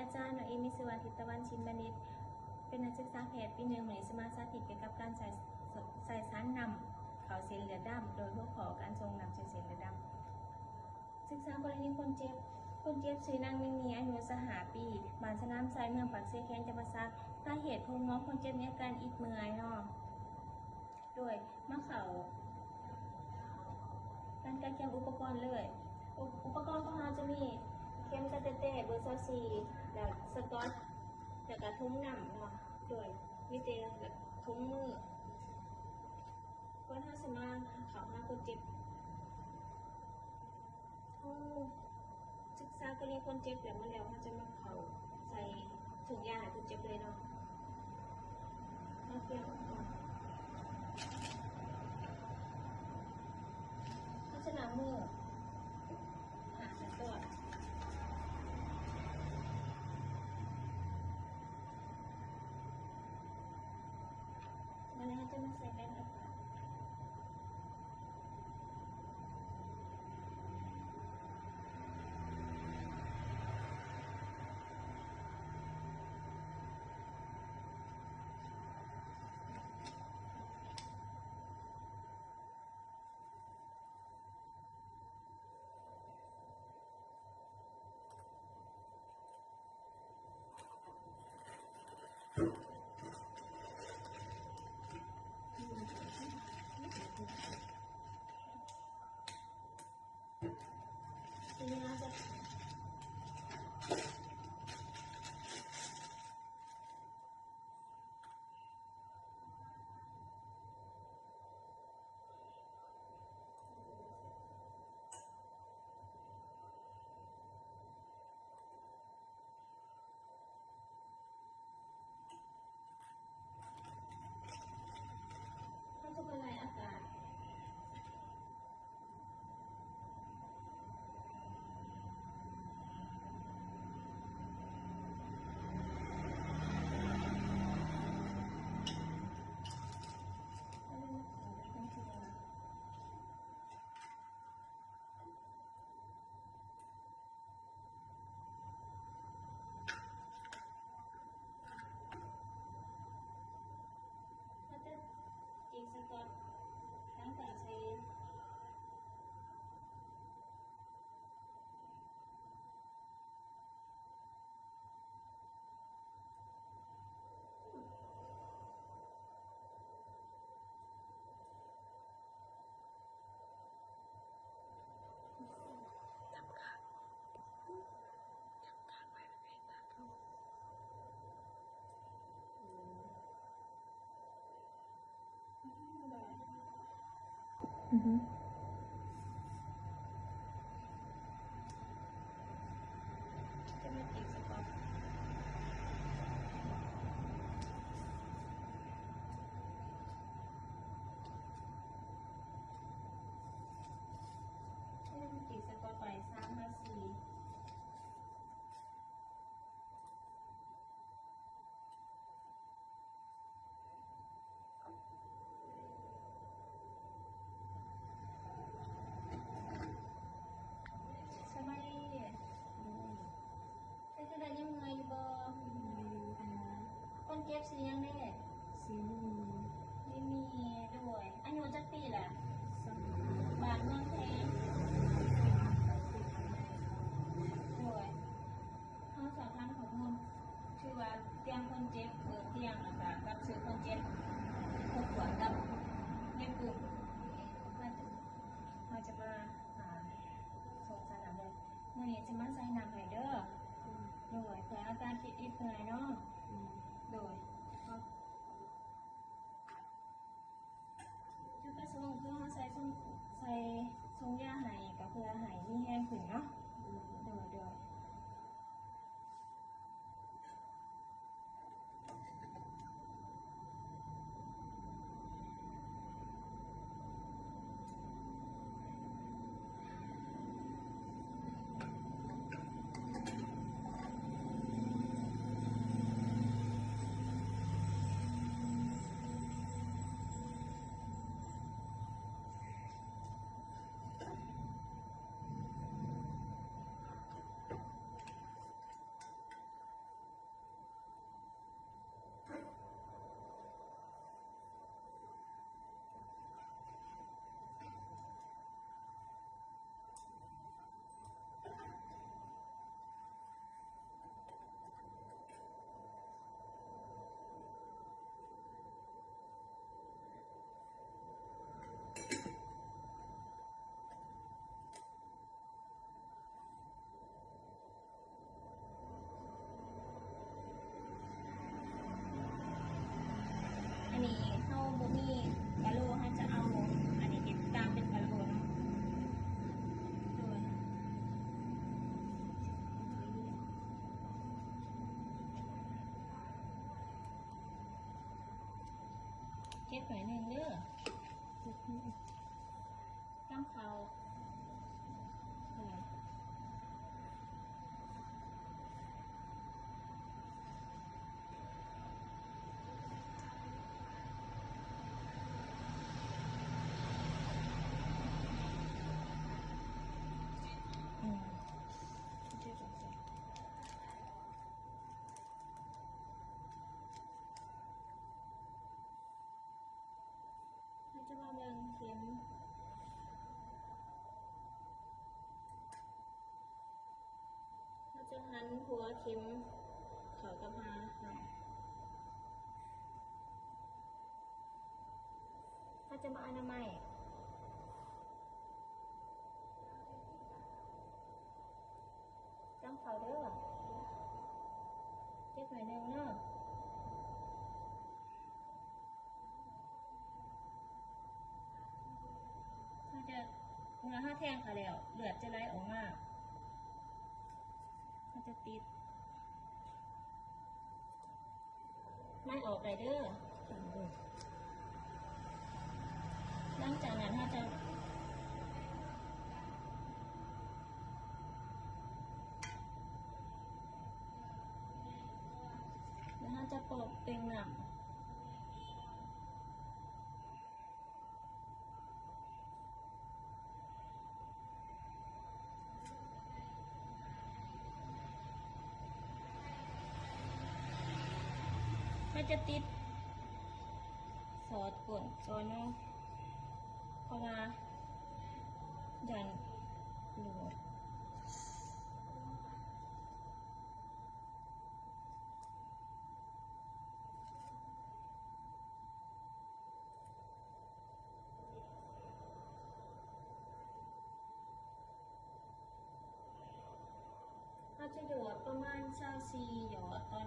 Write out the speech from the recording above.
อาจารย์น้องเอมิสวัสดิ์ทิตวันชินบัณฑิตเป็นนักศึกษาแพทย์ปี1มื้อนี้สิมาสาธิตเกี่ยวกับการใส่สารนำเข้าเส้นเลือดดำโดยหัวข้อการส่งนำสู่เส้นเลือดดำศึกษากรณีคนเจ็บชื่อนางมินีอายุ25 ปีบ้านสนามไซเมืองปากเซแคนจังหวัดตราดสาเหตุของน้องคนเจ็บมีอาการอิดเมื่อยเนาะโดยมาเข้าการเตรียมอุปกรณ์เลยอุปกรณ์ของเราจะมีเข็มกระเตะเบอร์24แล้วสก๊อตแล้วก็ถุงน้ำเนาะโดยวิธีถุงมือคนถ้าสมาเข้าหาคนเจ็บศึกษากรณีคนเจ็บแล้วมาแล้วเขาจะมาเข้าใส่ถุงยาให้คนเจ็บเลยเนาะมาเกี่ยวเขาจะล้างมือหาสักตัววันนี้เขาจะมาใส่แว่นอากาศทีนี้เราจะละลายอากาศจีสกอตตั้งแต่ใช้จะมาจีสกอตจีสกอตไป3 นาทีสบายดีแต่จะได้ยังไงบ่คนเจ็บสิยังได้สิมีด้วยอายุจักปีล่ะบ้านเมืองแพงด้วยเฮาสอบถามข้อมูลชื่อว่าเตียงคนเจ็บเตียงแล้วก็กับชื่อคนเจ็บพบว่ากับเย็บปุ่มเราจะมาส่งสนามเลยมื้อนี้จะมาใส่น้ำให้เด้อโดยเพื่ออาการอิดเมื่อยเนาะโดยจุดประสงค์คือเฮาใส่ส่งยาให้ก็เพื่อให้มีแรงขึ้นเนาะโดย ก็บหน่อยหนึ่งเด้อตั้มเขาเราจะมาเบิ่งเข็มเราจะหันหัวเข็มเขากับหาเราจะมาอนามัยตั้งเขาเด้อเก็บหน่อยหนึ่งเนาะถ้าจะเนื้อห้าแทงค่ะแล้วเลือดจะไหลออกมาถ้าจะติดไม่ออกไรเด้อหลังจากนั้นถ้าจะแล้วถ้าจะปอกเต็งหนักถ้าจะติดสอดก่นจอเนาะเพราะว่ายันหลวดเราจะหยอดประมาณ24หยอดต่อ